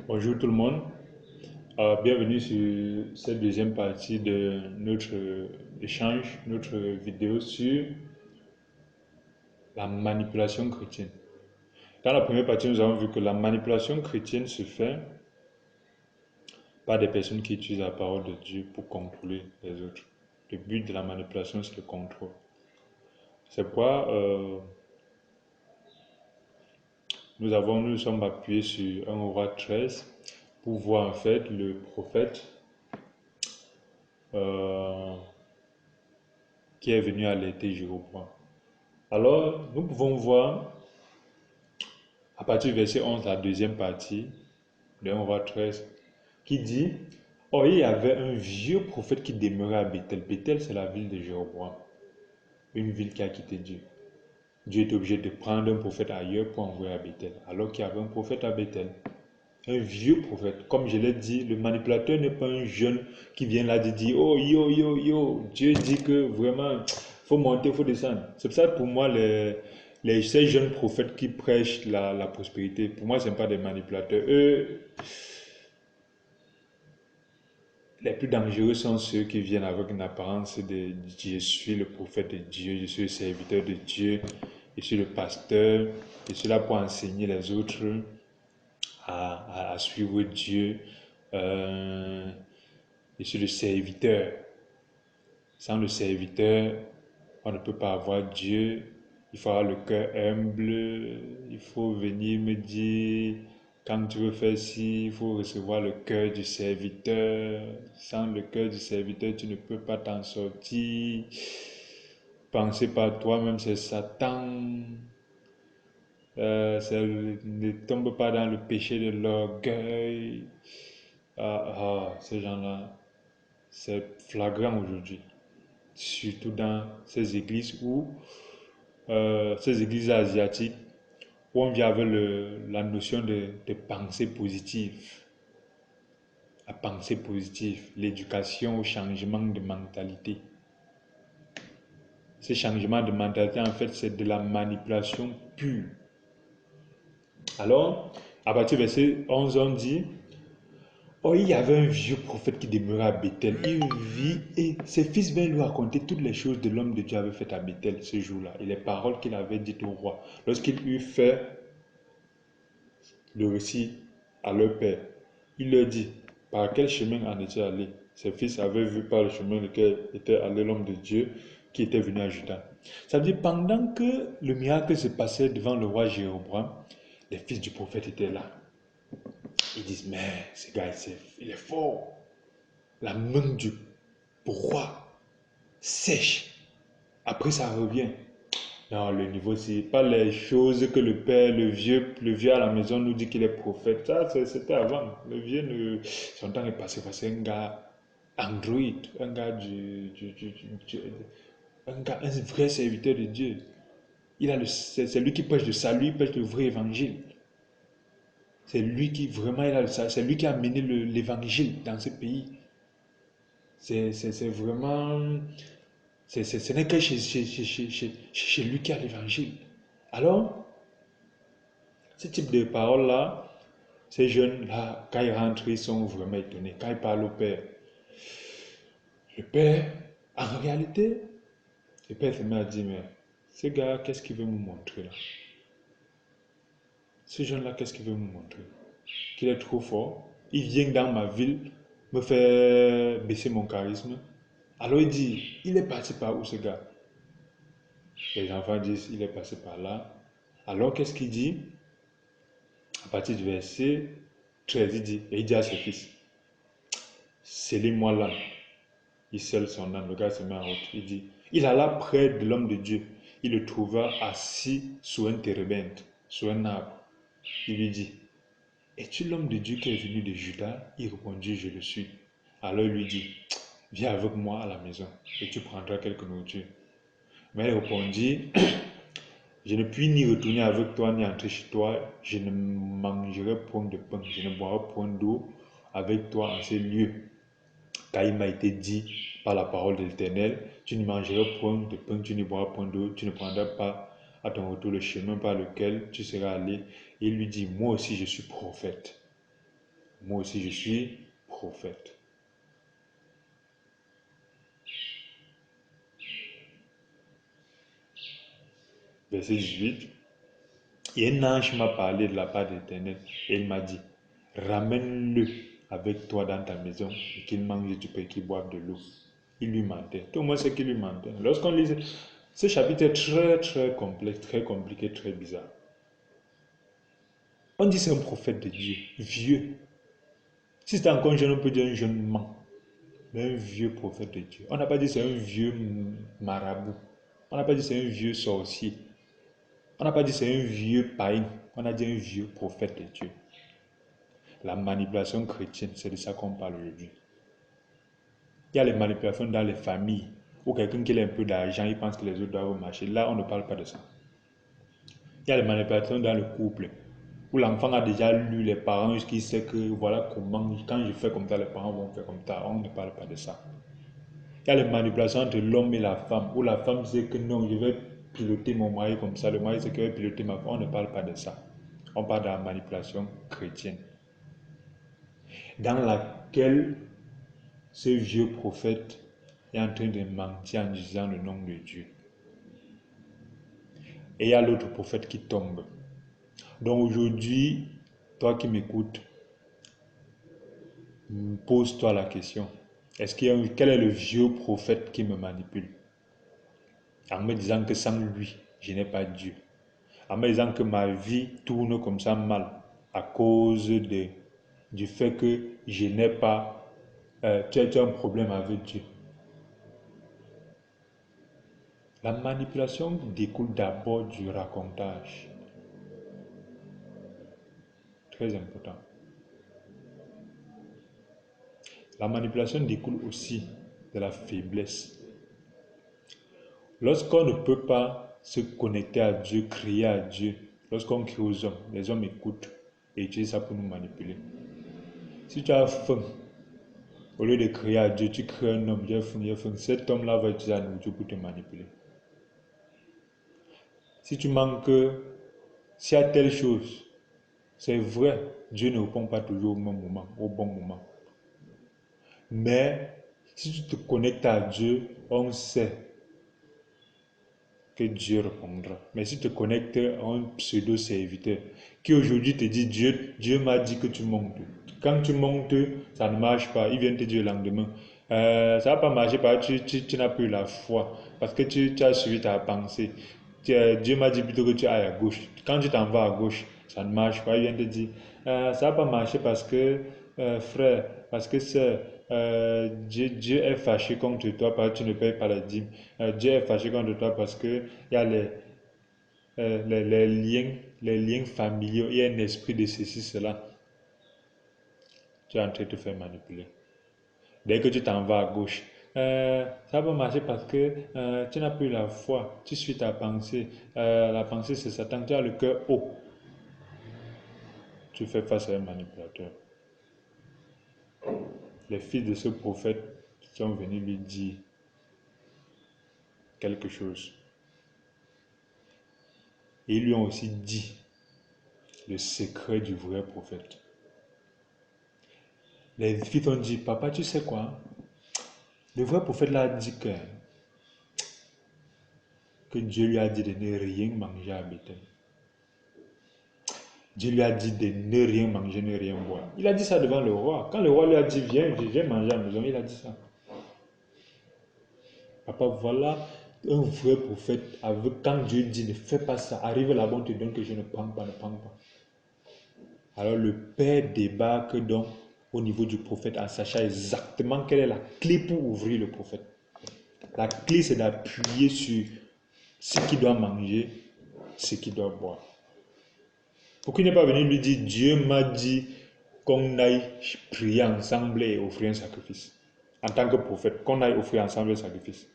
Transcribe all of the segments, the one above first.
Bonjour tout le monde. Bienvenue sur cette deuxième partie de notre échange, notre vidéo sur la manipulation chrétienne. Dans la première partie, nous avons vu que la manipulation chrétienne se fait par des personnes qui utilisent la parole de Dieu pour contrôler les autres. Le but de la manipulation, c'est le contrôle. C'est pourquoi nous sommes appuyés sur 1 Roi 13 pour voir en fait le prophète qui est venu alerter Jéroboam. Alors, nous pouvons voir à partir du verset 11, la deuxième partie de 1 Roi 13, qui dit: oh, il y avait un vieux prophète qui demeurait à Bethel. Bethel, c'est la ville de Jéroboam, une ville qui a quitté Dieu. Dieu est obligé de prendre un prophète ailleurs pour envoyer à Bethel, alors qu'il y avait un prophète à Bethel. Un vieux prophète. Comme je l'ai dit, le manipulateur n'est pas un jeune qui vient là de dire: oh yo yo yo, Dieu dit que vraiment, faut monter, faut descendre. C'est pour ça que pour moi, ces jeunes prophètes qui prêchent la prospérité, pour moi, ce ne sont pas des manipulateurs. Eux, les plus dangereux sont ceux qui viennent avec une apparence de: je suis le prophète de Dieu, je suis le serviteur de Dieu, je suis le pasteur, je suis là pour enseigner les autres à suivre Dieu. Je suis le serviteur. Sans le serviteur, on ne peut pas avoir Dieu. Il faut avoir le cœur humble. Il faut venir me dire: quand tu veux faire ci, il faut recevoir le cœur du serviteur. Sans le cœur du serviteur, tu ne peux pas t'en sortir. Penser par toi-même, c'est Satan. Ne tombe pas dans le péché de l'orgueil. Ces gens-là, c'est flagrant aujourd'hui, surtout dans ces églises ces églises asiatiques où on vient avec la notion de pensée positive. La pensée positive, l'éducation au changement de mentalité. Ce changement de mentalité, en fait, c'est de la manipulation pure. Alors, à partir du verset 11, on dit: oh, il y avait un vieux prophète qui demeurait à Bethel. Il vit et ses fils vinrent lui raconter toutes les choses de l'homme de Dieu avait fait à Bethel ce jour-là et les paroles qu'il avait dites au roi. Lorsqu'il eut fait le récit à leur père, il leur dit par quel chemin en était allé. Ses fils avaient vu par le chemin lequel était allé l'homme de Dieu qui était venu à Juda. Ça veut dire, pendant que le miracle se passait devant le roi Jéroboam, les fils du prophète étaient là. Ils disent: mais ce gars, il est fort. La main du roi sèche. Après, ça revient. Non, le niveau, c'est pas les choses que le père, le vieux à la maison nous dit qu'il est prophète. Ça, c'était avant. Le vieux, son temps est passé. C'est un gars android, un gars un vrai serviteur de Dieu. C'est lui qui prêche le salut, il prêche le vrai évangile. C'est lui qui vraiment, c'est lui qui a mené l'évangile dans ce pays. C'est vraiment, ce n'est que chez lui qui a l'évangile. Alors, ce type de paroles-là, ces jeunes-là, quand ils rentrent, ils sont vraiment étonnés. Quand ils parlent au père, le père, en réalité, le père se met à dire: mais ce gars, qu'est-ce qu'il veut me montrer là? Ce jeune-là, qu'est-ce qu'il veut me montrer? Qu'il est trop fort. Il vient dans ma ville me faire baisser mon charisme. Alors il dit: il est parti par où ce gars? Les enfants disent: il est passé par là. Alors qu'est-ce qu'il dit? À partir du verset 13, il dit à ses fils: scellez-moi l'âne. Il scelle son âne. Le gars se met en route. Il dit: il alla près de l'homme de Dieu. Il le trouva assis sous un térébinthe, sous un arbre. Il lui dit: es-tu l'homme de Dieu qui est venu de Juda? Il répondit: je le suis. Alors il lui dit: viens avec moi à la maison et tu prendras quelque nourriture. Mais il répondit: je ne puis ni retourner avec toi ni entrer chez toi. Je ne mangerai point de pain, je ne boirai point d'eau avec toi en ces lieux. Car il m'a été dit par la parole de l'Éternel: tu ne mangeras point de pain, tu ne boiras point d'eau, tu ne prendras pas à ton retour le chemin par lequel tu seras allé. Et il lui dit: moi aussi je suis prophète. moi aussi je suis prophète. Verset 18. Et un ange m'a parlé de la part de l'Éternel et il m'a dit, ramène-le avec toi dans ta maison et qu'il mange du pain et qu'il boive de l'eau. Il lui mentait. Tout le monde sait qu'il lui mentait. Lorsqu'on lit ce chapitre est très complexe, très compliqué, très bizarre. On dit c'est un prophète de Dieu, vieux. Si c'était encore jeune, on peut dire un jeune ment. Mais un vieux prophète de Dieu. On n'a pas dit c'est un vieux marabout. On n'a pas dit c'est un vieux sorcier. On n'a pas dit c'est un vieux païen. On a dit un vieux prophète de Dieu. La manipulation chrétienne, c'est de ça qu'on parle aujourd'hui. Il y a les manipulations dans les familles, où quelqu'un qui a un peu d'argent, il pense que les autres doivent marcher. Là, on ne parle pas de ça. Il y a les manipulations dans le couple, où l'enfant a déjà lu les parents jusqu'il sait que voilà comment, quand je fais comme ça, les parents vont faire comme ça. On ne parle pas de ça. Il y a les manipulations entre l'homme et la femme, où la femme sait que non, je vais piloter mon mari comme ça, le mari sait qu'il va piloter ma femme. On ne parle pas de ça. On parle de la manipulation chrétienne, dans laquelle ce vieux prophète est en train de mentir en disant le nom de Dieu. Et il y a l'autre prophète qui tombe. Donc aujourd'hui, toi qui m'écoutes, pose-toi la question. Quel est le vieux prophète qui me manipule? En me disant que sans lui, je n'ai pas Dieu. En me disant que ma vie tourne comme ça mal à cause du fait que je n'ai pas, tu as un problème avec Dieu. La manipulation découle d'abord du racontage. Très important. La manipulation découle aussi de la faiblesse. Lorsqu'on ne peut pas se connecter à Dieu, crier à Dieu, lorsqu'on crie aux hommes, les hommes écoutent et utilisent ça pour nous manipuler. Si tu as faim, au lieu de crier à Dieu, tu cries à un homme, j'ai faim, cet homme-là va utiliser la nourriture pour te manipuler. Si tu manques, s'il y a telle chose, c'est vrai, Dieu ne répond pas toujours au même moment, au bon moment. Mais si tu te connectes à Dieu, on sait que Dieu répondra. Mais si tu te connectes à un pseudo-serviteur qui aujourd'hui te dit Dieu m'a dit que tu montes. Quand tu montes, ça ne marche pas. Il vient te dire le lendemain. Ça ne va pas marcher parce que tu n'as plus la foi. Parce que tu as suivi ta pensée. Dieu m'a dit plutôt que tu ailles à gauche. Quand tu t'en vas à gauche, ça ne marche pas. Il vient te dire ça ne va pas marcher parce que frère, parce que Dieu est fâché contre toi parce que tu ne payes pas la dîme. Dieu est fâché contre toi parce que il y a les liens familiaux, il y a un esprit de ceci, cela. Tu es en train de te faire manipuler. Dès que tu t'en vas à gauche, ça va marcher parce que tu n'as plus la foi, tu suis ta pensée. La pensée, c'est Satan, tu as le cœur haut. Tu fais face à un manipulateur. Les fils de ce prophète sont venus lui dire quelque chose. Et ils lui ont aussi dit le secret du vrai prophète. Les fils ont dit, papa, tu sais quoi? Le vrai prophète l'a dit que Dieu lui a dit de ne rien manger à Bethel. Dieu lui a dit de ne rien manger, ne rien boire. Il a dit ça devant le roi. Quand le roi lui a dit, viens manger à la maison, il a dit ça. Papa, voilà un vrai prophète. Quand Dieu dit, ne fais pas ça, arrive là-bas, on te donne que je ne prends pas. Alors le père débarque donc au niveau du prophète en sachant exactement quelle est la clé pour ouvrir le prophète. La clé, c'est d'appuyer sur ce qu'il doit manger, ce qu'il doit boire. Pourquoi il n'est pas venu lui dire, Dieu m'a dit qu'on aille prier ensemble et offrir un sacrifice. En tant que prophète, qu'on aille offrir ensemble un sacrifice.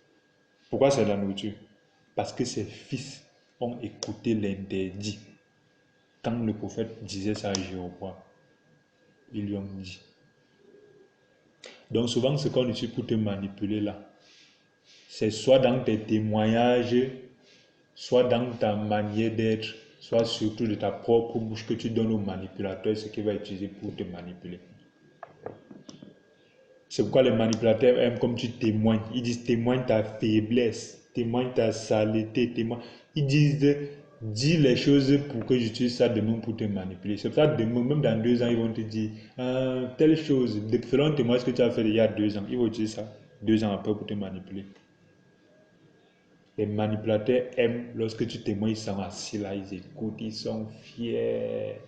Pourquoi c'est la nourriture? Parce que ses fils ont écouté l'interdit. Quand le prophète disait ça à Jéhovah, ils lui ont dit. Donc souvent, ce qu'on utilise pour te manipuler là, c'est soit dans tes témoignages, soit dans ta manière d'être, soit surtout de ta propre bouche que tu donnes au manipulateur ce qu'il va utiliser pour te manipuler. C'est pourquoi les manipulateurs aiment comme tu témoignes. Ils disent témoigne ta faiblesse, témoigne ta saleté, témoigne. Ils disent dis les choses pour que j'utilise ça demain pour te manipuler. C'est pour ça que demain, même dans 2 ans, ils vont te dire telle chose. Selon témoin ce que tu as fait il y a 2 ans, ils vont utiliser ça 2 ans après pour te manipuler. Les manipulateurs aiment lorsque tu témoignes, ils sont assis là, ils écoutent, ils sont fiers.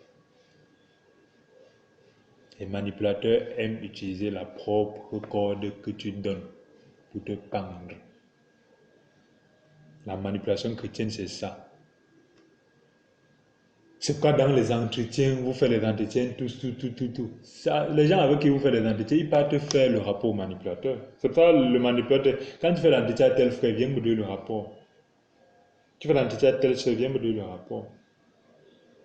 Les manipulateurs aiment utiliser la propre corde que tu donnes pour te pendre. La manipulation chrétienne, c'est ça. C'est quoi dans les entretiens, vous faites les entretiens, tout. Ça, les gens avec qui vous faites les entretiens, ils partent faire le rapport au manipulateur. C'est pas le manipulateur. Quand tu fais l'entretien à tel frère, viens me donner le rapport. Tu fais l'entretien à tel soeur, viens me donner le rapport.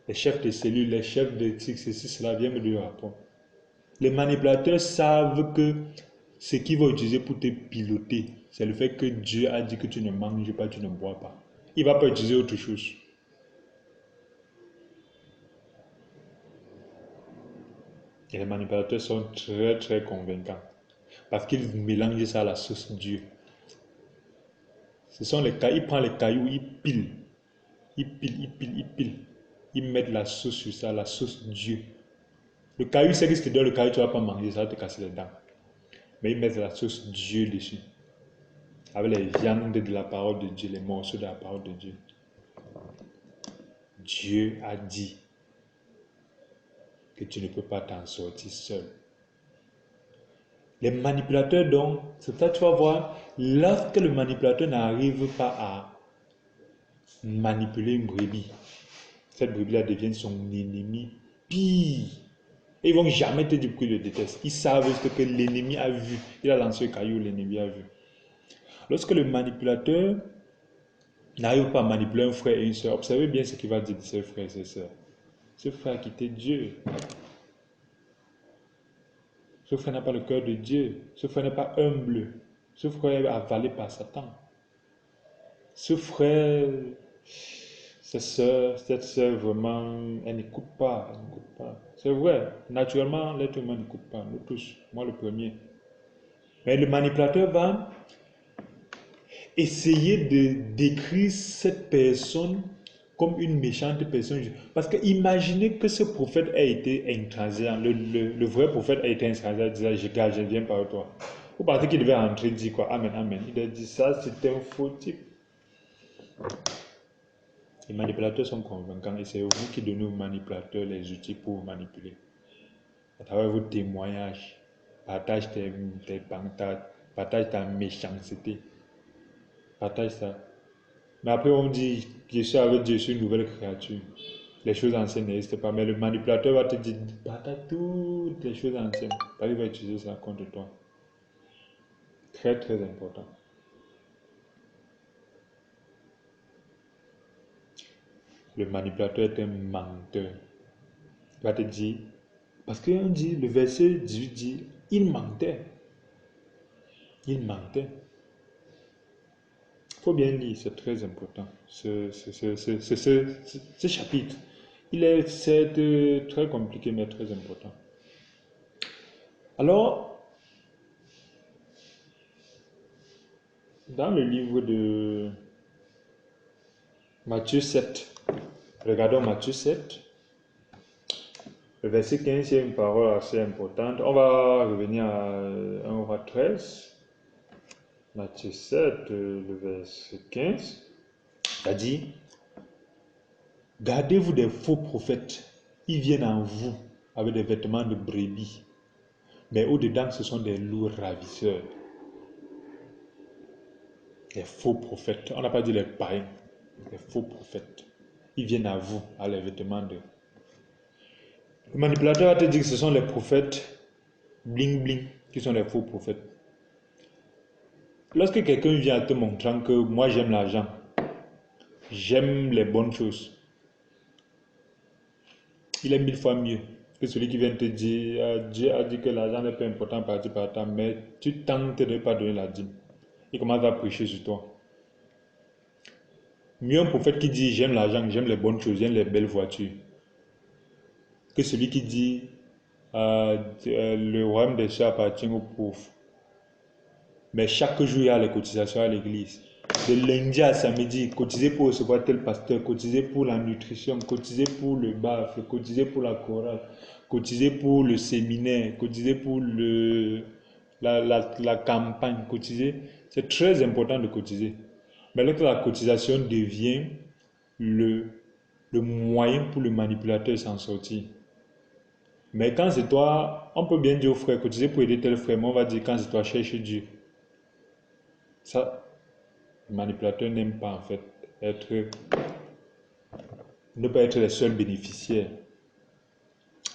Les chefs de cellule, les chefs d'éthique, ceci, cela, viens me donner le rapport. Les manipulateurs savent que ce qu'ils vont utiliser pour te piloter, c'est le fait que Dieu a dit que tu ne manges pas, tu ne bois pas. Il ne va pas utiliser autre chose. Et les manipulateurs sont très convaincants parce qu'ils mélangent ça à la sauce Dieu. Ce sont les cailloux, ils prennent les cailloux, ils pilent. Ils mettent la sauce sur ça, la sauce Dieu. Le caillou, c'est que si tu donnes le caillou, tu ne vas pas manger, ça va te casser les dents. Mais ils mettent la sauce Dieu dessus. Avec les viandes de la parole de Dieu, les morceaux de la parole de Dieu. Dieu a dit que tu ne peux pas t'en sortir seul. Les manipulateurs donc, c'est ça tu vas voir, lorsque le manipulateur n'arrive pas à manipuler une brebis, cette brebis-là devient son ennemi pire. Et ils ne vont jamais te dire qu'ils le détestent. Ils savent ce que l'ennemi a vu. Il a lancé le caillou, l'ennemi a vu. Lorsque le manipulateur n'arrive pas à manipuler un frère et une soeur, observez bien ce qu'il va dire de ses frères et ses soeurs. Ce frère a quitté Dieu. Ce frère n'a pas le cœur de Dieu. Ce frère n'est pas humble. Ce frère est avalé par Satan. Ce frère, cette soeur vraiment, elle n'écoute pas. C'est vrai, naturellement, l'être humain n'écoute pas. Nous tous, moi le premier. Mais le manipulateur va essayer de décrire cette personne comme une méchante personne. Parce que imaginez que ce prophète a été intransigeant. Le vrai prophète a été intransigeant. Il disait, je viens par toi. Vous pensez qu'il devait entrer et dire quoi? Amen, amen. Il a dit ça, c'est un faux type. Les manipulateurs sont convaincants et c'est vous qui donnez aux manipulateurs les outils pour vous manipuler. À travers vos témoignages, partage tes pancartes, partage ta méchanceté. Partage ça. Mais après, on dit, je suis avec Dieu, je suis une nouvelle créature. Les choses anciennes n'existent pas. Mais le manipulateur va te dire, partage toutes les choses anciennes. Il va utiliser ça contre toi. Très important. Le manipulateur est un menteur. Il va te dire, parce qu'on dit, le verset 18 dit, il mentait. Il mentait. Il faut bien lire, c'est très important. Ce chapitre, c'est très compliqué, mais très important. Alors, dans le livre de Matthieu 7, regardons Matthieu 7, le verset 15, il y a une parole assez importante. On va revenir à 1 roi 13. Matthieu 7, le verset 15, ça dit, gardez-vous des faux prophètes. Ils viennent en vous avec des vêtements de brebis. Mais au-dedans, ce sont des loups ravisseurs. Les faux prophètes. On n'a pas dit les païens. Les faux prophètes. Ils viennent à vous avec les vêtements de... Le manipulateur va te dire que ce sont les prophètes bling bling qui sont les faux prophètes. Lorsque quelqu'un vient te montrant que moi j'aime l'argent, j'aime les bonnes choses, il est 1000 fois mieux que celui qui vient te dire Dieu a dit que l'argent n'est pas important par temps, mais tu tentes de ne pas donner la dîme. Il commence à prêcher sur toi. Mieux un prophète qui dit j'aime l'argent, j'aime les bonnes choses, j'aime les belles voitures, que celui qui dit le royaume des cieux appartient aux pauvres. Mais chaque jour, il y a les cotisations à l'église. De lundi à samedi, cotiser pour recevoir tel pasteur, cotiser pour la nutrition, cotiser pour le bafle, cotiser pour la chorale, cotiser pour le séminaire, cotiser pour la campagne, cotiser. C'est très important de cotiser. Mais lorsque la cotisation devient le, le moyen pour le manipulateur de s'en sortir. Mais quand c'est toi, on peut bien dire au frère, cotiser pour aider tel frère, mais on va dire quand c'est toi, cherche Dieu. Ça, le manipulateur n'aime pas en fait ne pas être les seuls bénéficiaires.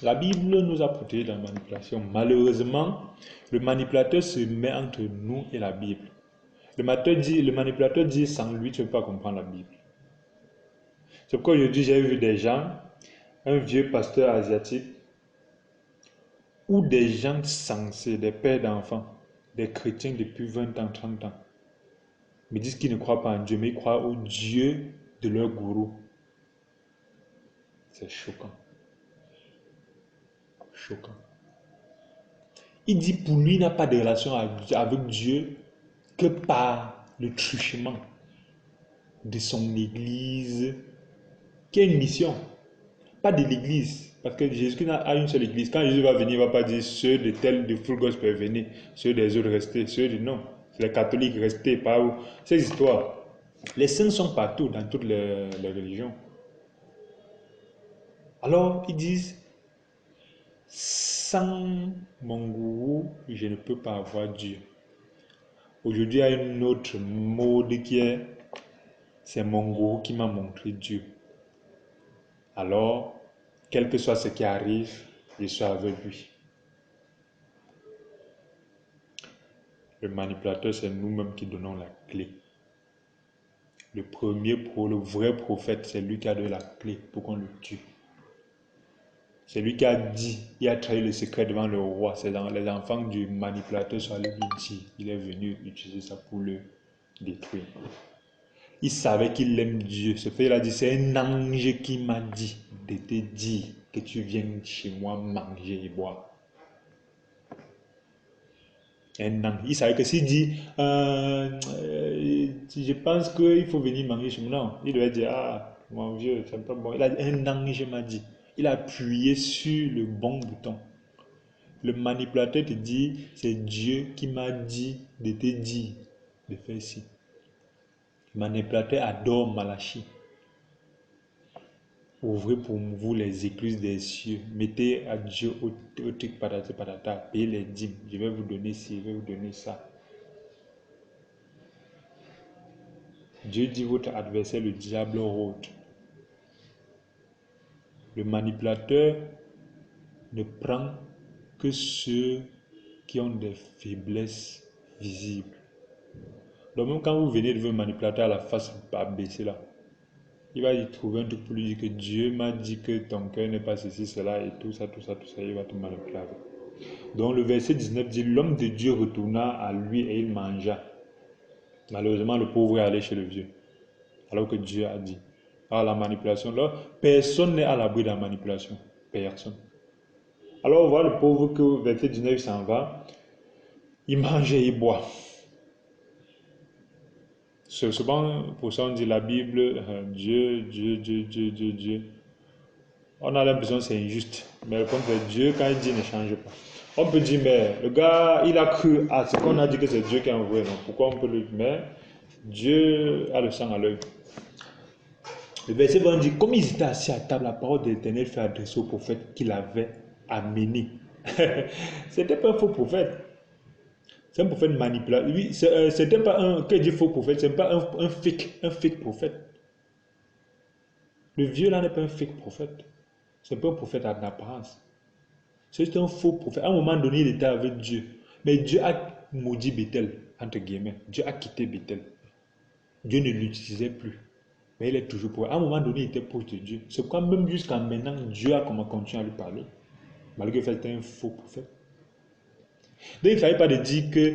La Bible nous a protégés de la manipulation. Malheureusement, le manipulateur se met entre nous et la Bible. Le manipulateur dit sans lui, tu ne peux pas comprendre la Bible. C'est pourquoi aujourd'hui j'ai vu des gens, un vieux pasteur asiatique, ou des gens sensés, des pères d'enfants, des chrétiens depuis 20 ans, 30 ans, me disent qu'ils ne croient pas en Dieu, mais ils croient au Dieu de leur gourou. C'est choquant. Choquant. Il dit pour lui, il n'a pas de relation avec Dieu que par le truchement de son église, qui a une mission, pas de l'église. Parce que Jésus a une seule église. Quand Jésus va venir, il ne va pas dire ceux de tel, de full gospel venez, ceux des autres restez, ceux de non. Les catholiques restez, pas où. Ces histoires. Les saints sont partout, dans toutes les religions. Alors, ils disent, sans mon gourou, je ne peux pas avoir Dieu. Aujourd'hui, il y a une autre mode qui est, c'est mon gourou qui m'a montré Dieu. Alors, quel que soit ce qui arrive, je suis avec lui. Le manipulateur, c'est nous-mêmes qui donnons la clé. Le vrai prophète, c'est lui qui a donné la clé pour qu'on le tue. C'est lui qui a dit, il a trahi le secret devant le roi. C'est dans les enfants du manipulateur sont allés lui dire. Il est venu utiliser ça pour le détruire. Il savait qu'il aime Dieu. Ce fait, il a dit, c'est un ange qui m'a dit de te dire que tu viennes chez moi manger et boire. Un ange. Il savait que s'il dit, je pense qu'il faut venir manger chez moi. Non, il devait dire, ah, mon vieux, c'est pas bon. Il a dit, un ange m'a dit. Il a appuyé sur le bon bouton. Le manipulateur te dit, c'est Dieu qui m'a dit de te dire de faire ci. Le manipulateur adore Malachi. Ouvrez pour vous les écluses des cieux. Mettez à Dieu au truc patata, payez les dîmes. Je vais vous donner ci, je vais vous donner ça. Dieu dit votre adversaire, le diable rôde. Le manipulateur ne prend que ceux qui ont des faiblesses visibles. Donc même quand vous venez de un manipulateur à la face abaissée là, il va y trouver un truc pour lui dire que Dieu m'a dit que ton cœur n'est pas ceci, cela et tout ça, il va te manipuler. Donc le verset 19 dit, l'homme de Dieu retourna à lui et il mangea. Malheureusement, le pauvre est allé chez le vieux, alors que Dieu a dit. Alors la manipulation, là, personne n'est à l'abri de la manipulation. Personne. Alors on voit le pauvre que verset 19 il s'en va, il mange et il boit. Souvent, pour ça on dit la Bible, Dieu. On a l'impression que c'est injuste. Mais le contre Dieu, quand il dit, ne change pas. On peut dire, mais le gars, il a cru à ce qu'on a dit que c'est Dieu qui a envoyé. Non, pourquoi on peut le dire? Mais Dieu a le sang à l'œil. Le verset 20 dit, comme ils étaient assis à table, la parole de l'Éternel fut adressée au prophète qu'il avait amené. C'était pas un faux prophète. C'est un prophète manipulateur. Oui, c'était pas un, que dit faux prophète, c'est pas un fake prophète. Le vieux là n'est pas un fake prophète. C'est pas un prophète en apparence. C'est un faux prophète. À un moment donné, il était avec Dieu. Mais Dieu a maudit Bethel, entre guillemets. Dieu a quitté Bethel. Dieu ne l'utilisait plus. Mais il est toujours pour. À un moment donné, il était proche de Dieu. C'est pourquoi même jusqu'à maintenant, Dieu a continué à lui parler. Malgré que c'était un faux prophète. Donc il ne fallait pas de dire que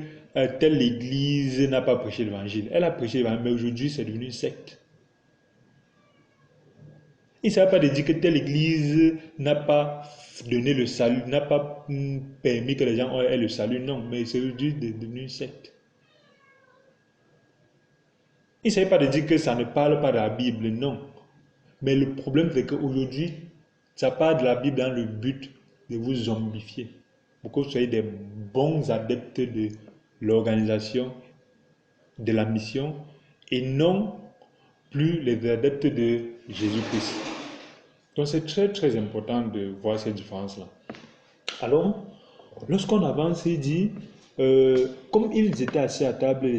telle église n'a pas prêché l'évangile. Elle a prêché l'évangile, mais aujourd'hui c'est devenu une secte. Il ne s'agit pas de dire que telle église n'a pas donné le salut, n'a pas permis que les gens aient le salut. Non, mais c'est juste devenu une secte. Il ne s'agit pas de dire que ça ne parle pas de la Bible, non. Mais le problème, c'est qu'aujourd'hui, ça parle de la Bible dans le but de vous zombifier. Pour que vous soyez des bons adeptes de l'organisation, de la mission, et non plus les adeptes de Jésus-Christ. Donc c'est très très important de voir cette différence-là. Alors, lorsqu'on avance, il dit, comme ils étaient assis à table,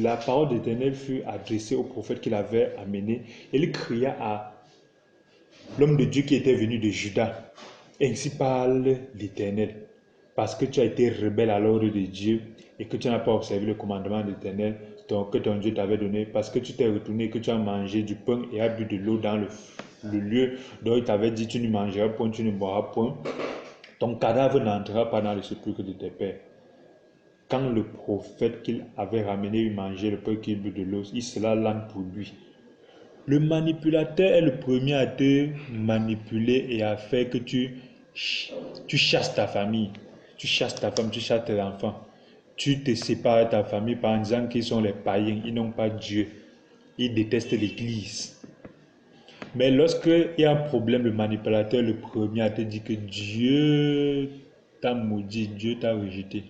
la parole d'Éternel fut adressée au prophète qu'il avait amené. Il cria à l'homme de Dieu qui était venu de Juda. Ainsi parle l'Éternel, parce que tu as été rebelle à l'ordre de Dieu et que tu n'as pas observé le commandement de l'Éternel que ton Dieu t'avait donné, parce que tu t'es retourné et que tu as mangé du pain et as bu de l'eau dans le lieu dont il t'avait dit tu ne mangeras point, tu ne boiras point. Ton cadavre n'entrera pas dans le sépulcre de tes pères. Quand le prophète qu'il avait ramené eut mangé le pain qu'il but de l'eau, il sera l'âne pour lui. Le manipulateur est le premier à te manipuler et à faire que tu chasses ta famille, tu chasses ta femme, tu chasses tes enfants. Tu te sépares de ta famille en disant qu'ils sont les païens, ils n'ont pas Dieu. Ils détestent l'Église. Mais lorsqu'il y a un problème, le manipulateur, le premier à te dire que Dieu t'a maudit, Dieu t'a rejeté.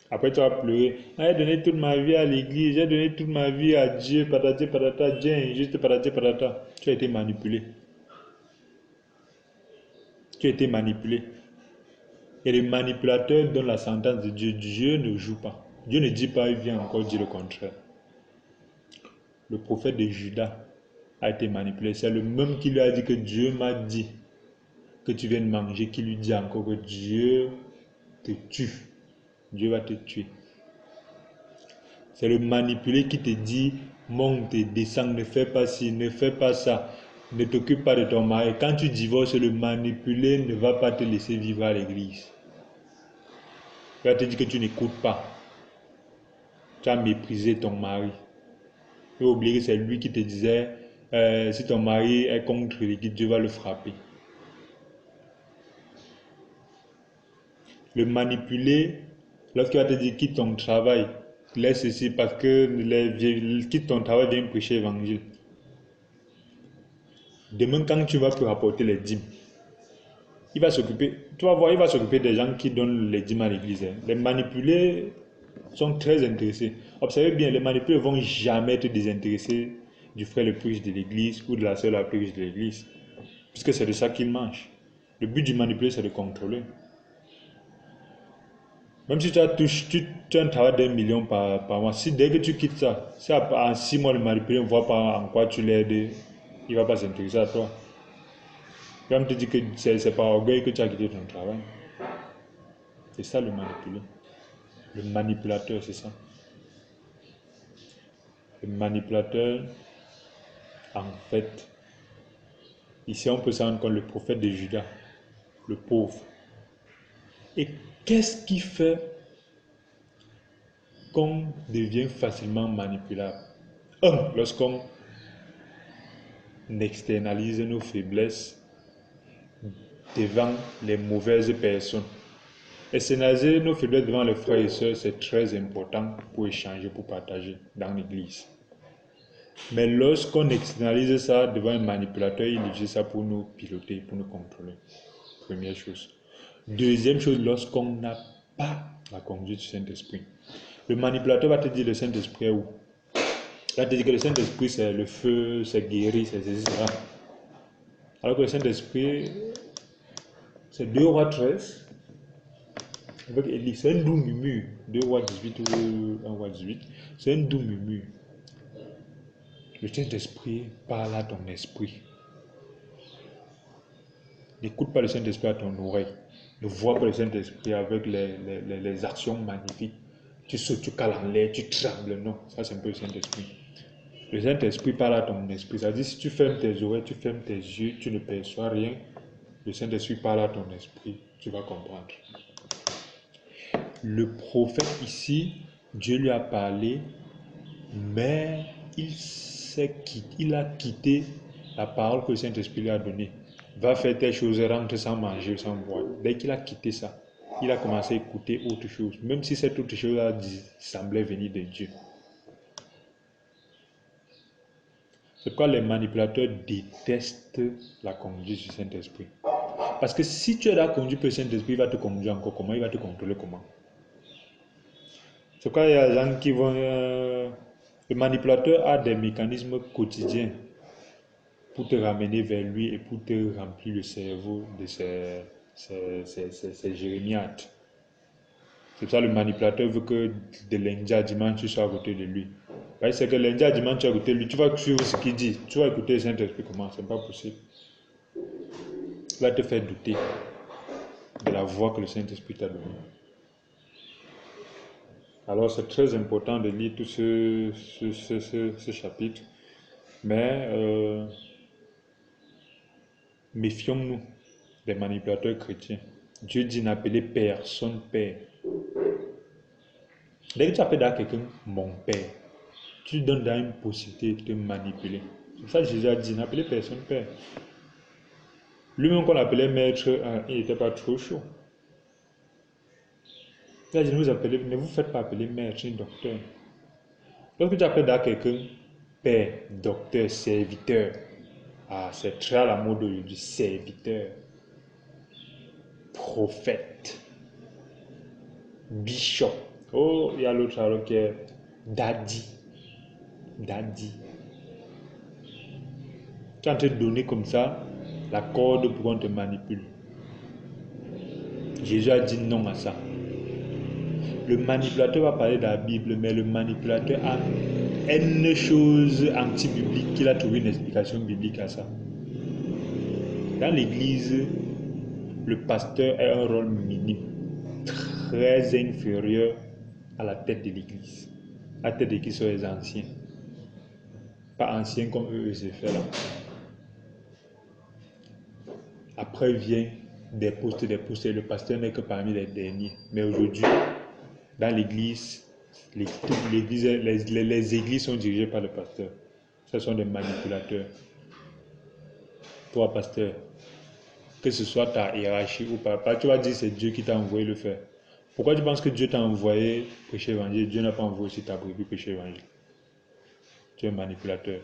Après, tu vas pleurer. J'ai donné toute ma vie à l'église, j'ai donné toute ma vie à Dieu, patati patata, Dieu est injuste, patati patata. Tu as été manipulé. Tu as été manipulé. Et le manipulateur donne la sentence de Dieu. Dieu ne joue pas. Dieu ne dit pas, il vient encore dire le contraire. Le prophète de Juda a été manipulé. C'est le même qui lui a dit que Dieu m'a dit que tu viennes manger, qui lui dit encore que Dieu te tue. Dieu va te tuer. C'est le manipulé qui te dit monte, descends, ne fais pas ci, ne fais pas ça, ne t'occupe pas de ton mari. Quand tu divorces, le manipulé ne va pas te laisser vivre à l'église. Il va te dire que tu n'écoutes pas. Tu as méprisé ton mari. Tu as oublié que c'est lui qui te disait si ton mari est contre l'église, Dieu va le frapper. Le manipulé, lorsqu'il va te dire quitte ton travail, laisse ceci parce que quitte ton travail, viens prêcher l'évangile. Demain, quand tu vas te rapporter les dîmes, il va s'occuper, tu vas voir, il va s'occuper des gens qui donnent les dîmes à l'église. Les manipulés sont très intéressés. Observez bien, les manipulés ne vont jamais te désintéresser du frère le plus riche de l'église ou de la sœur la plus riche de l'église, puisque c'est de ça qu'ils mangent. Le but du manipulé, c'est de contrôler. Même si tu as un travail d'1 million par mois, si dès que tu quittes ça, si en 6 mois le manipulé ne voit pas en quoi tu l'aides, il ne va pas s'intéresser à toi. Il va te dire que c'est par orgueil que tu as quitté ton travail. C'est ça le manipulé. Le manipulateur, c'est ça. Le manipulateur, en fait, ici on peut s'en rendre compte, le prophète de Juda, le pauvre. Et qu'est-ce qui fait qu'on devient facilement manipulable? Lorsqu'on externalise nos faiblesses devant les mauvaises personnes. Externaliser nos faiblesses devant les frères et sœurs, c'est très important pour échanger, pour partager dans l'église. Mais lorsqu'on externalise ça devant un manipulateur, il utilise ça pour nous piloter, pour nous contrôler. Première chose. Deuxième chose, lorsqu'on n'a pas la conduite du Saint-Esprit. Le manipulateur va te dire le Saint-Esprit est où? Il va te dire que le Saint-Esprit c'est le feu, c'est guéri, c'est etc. Alors que le Saint-Esprit, c'est 2 Rois 13. Avec Élie, c'est un doux murmure. 2 Rois 18 ou 1 Roi 18. C'est un doux murmure. Le Saint-Esprit parle à ton esprit. N'écoute pas le Saint-Esprit à ton oreille. Ne vois pas le Saint-Esprit avec les actions magnifiques. Tu sautes, tu cales en l'air, tu trembles. Non, ça c'est un peu le Saint-Esprit. Le Saint-Esprit parle à ton esprit. C'est-à-dire, si tu fermes tes oreilles, tu fermes tes yeux, tu ne perçois rien. Le Saint-Esprit parle à ton esprit. Tu vas comprendre. Le prophète ici, Dieu lui a parlé, mais il a quitté la parole que le Saint-Esprit lui a donnée. Va faire telle chose, rentre sans manger, sans boire. Dès qu'il a quitté ça, il a commencé à écouter autre chose, même si cette autre chose semblait venir de Dieu. C'est pourquoi les manipulateurs détestent la conduite du Saint-Esprit. Parce que si tu es la conduite du Saint-Esprit, il va te conduire encore comment? Il va te contrôler comment? C'est pourquoi il y a des gens qui vont... le manipulateur a des mécanismes quotidiens pour te ramener vers lui et pour te remplir le cerveau de ses jérémiades. C'est ça, le manipulateur veut que de lundi à dimanche, tu sois à côté de lui. C'est que lundi à dimanche, tu es à côté de lui, tu vas suivre ce qu'il dit. Tu vas écouter le Saint-Esprit comment? C'est pas possible. Il va te faire douter de la voix que le Saint-Esprit t'a donnée. Alors c'est très important de lire tout ce chapitre. Mais méfions-nous des manipulateurs chrétiens. Dieu dit n'appelez personne père. Dès que tu appelles quelqu'un mon père, tu donnes dans une possibilité de te manipuler. C'est ça que Jésus a dit, n'appelez personne père. Lui-même qu'on appelait maître, il n'était pas trop chaud. Il a dit, ne vous faites pas appeler maître ni docteur. Lorsque tu appelles quelqu'un père, docteur, serviteur, c'est très à la mode aujourd'hui, serviteur, prophète, bishop. Oh, il y a l'autre alors qui est daddy. Daddy. Tu es en train de donner comme ça la corde pour qu'on te manipule. Jésus a dit non à ça. Le manipulateur va parler de la Bible, mais le manipulateur a une chose anti-biblique qu'il a trouvé une explication biblique à ça. Dans l'église, le pasteur a un rôle minime, très inférieur à la tête de l'église. La tête de l'église sont les anciens. Pas anciens comme eux se fait là. Après vient des postes, et le pasteur n'est que parmi les derniers. Mais aujourd'hui, dans l'église, les églises sont dirigées par le pasteur. Ce sont des manipulateurs. Toi, pasteur, que ce soit ta hiérarchie ou pas, tu vas dire que c'est Dieu qui t'a envoyé le faire. Pourquoi tu penses que Dieu t'a envoyé prêcher l'évangile? Dieu n'a pas envoyé aussi ta brebis prêcher l'évangile. Tu es un manipulateur.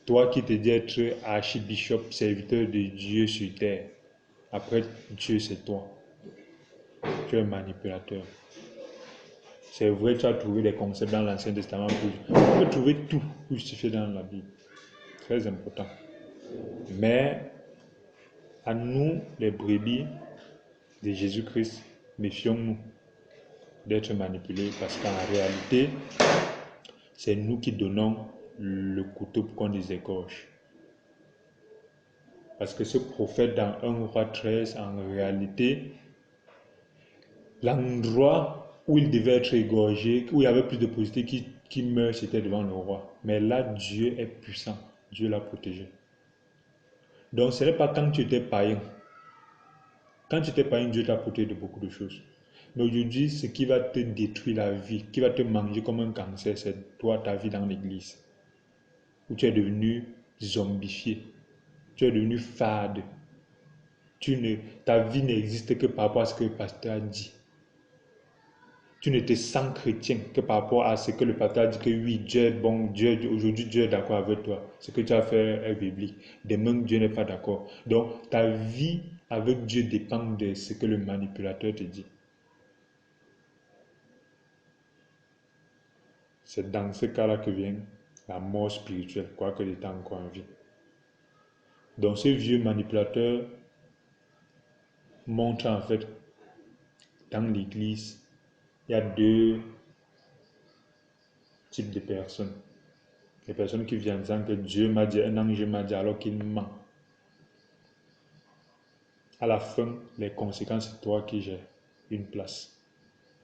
Toi qui te dis être archibishop, serviteur de Dieu sur terre, après Dieu c'est toi. Tu es un manipulateur. C'est vrai, tu as trouvé des concepts dans l'Ancien Testament. Tu peux trouver tout pour justifier dans la Bible. Très important. Mais à nous, les brebis de Jésus-Christ, méfions-nous d'être manipulés parce qu'en réalité, c'est nous qui donnons le couteau pour qu'on les égorge. Parce que ce prophète dans 1 Roi 13, en réalité, l'endroit où il devait être égorgé, où il y avait plus de possibilités qui meurent, c'était devant le roi. Mais là, Dieu est puissant. Dieu l'a protégé. Donc, ce n'est pas quand tu étais païen. Quand tu étais païen, Dieu t'a protégé de beaucoup de choses. Mais aujourd'hui, ce qui va te détruire la vie, qui va te manger comme un cancer, c'est toi, ta vie dans l'église. Où tu es devenu zombifié. Tu es devenu fade. Ta vie n'existe que par rapport à ce que le pasteur a dit. Tu ne te sens chrétien que par rapport à ce que le pasteur a dit que oui, Dieu est bon, aujourd'hui Dieu est d'accord avec toi. Ce que tu as fait est biblique. Demain, Dieu n'est pas d'accord. Donc, ta vie avec Dieu dépend de ce que le manipulateur te dit. C'est dans ce cas-là que vient la mort spirituelle, quoique il était encore en vie. Donc, ce vieux manipulateur montre en fait dans l'église, il y a deux types de personnes. Les personnes qui viennent disant que Dieu m'a dit, un ange m'a dit, alors qu'il ment. À la fin, les conséquences, c'est toi qui gères une place.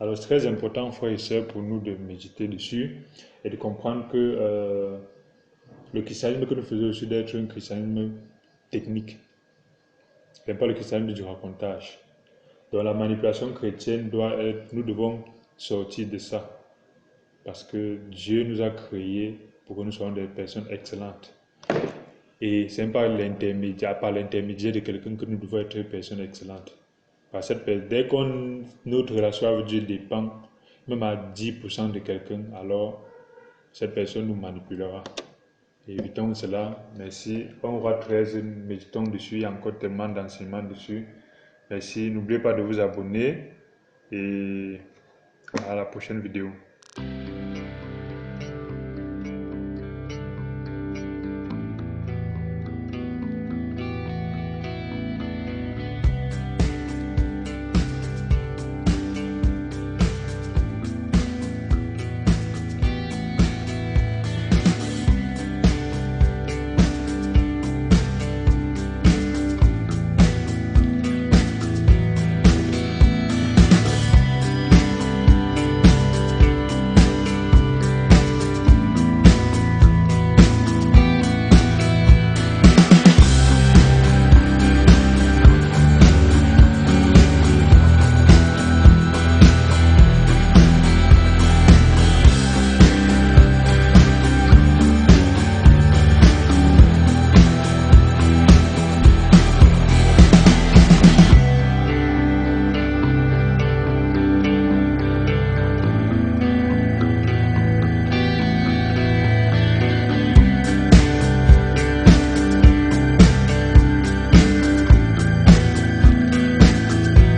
Alors, c'est très important, frères et sœurs, pour nous de méditer dessus et de comprendre que le christianisme que nous faisons aussi d'être un christianisme technique. Ce n'est pas le christianisme du racontage. Donc, la manipulation chrétienne doit être, nous devons sortir de ça. Parce que Dieu nous a créés pour que nous soyons des personnes excellentes. Et c'est par l'intermédiaire de quelqu'un que nous devons être des personnes excellentes. Dès que notre relation avec Dieu dépend même à 10% de quelqu'un, alors cette personne nous manipulera. Évitons cela. Merci. On voit 13, méditons dessus. Il y a encore tellement d'enseignements dessus. Merci. N'oubliez pas de vous abonner et à la prochaine vidéo.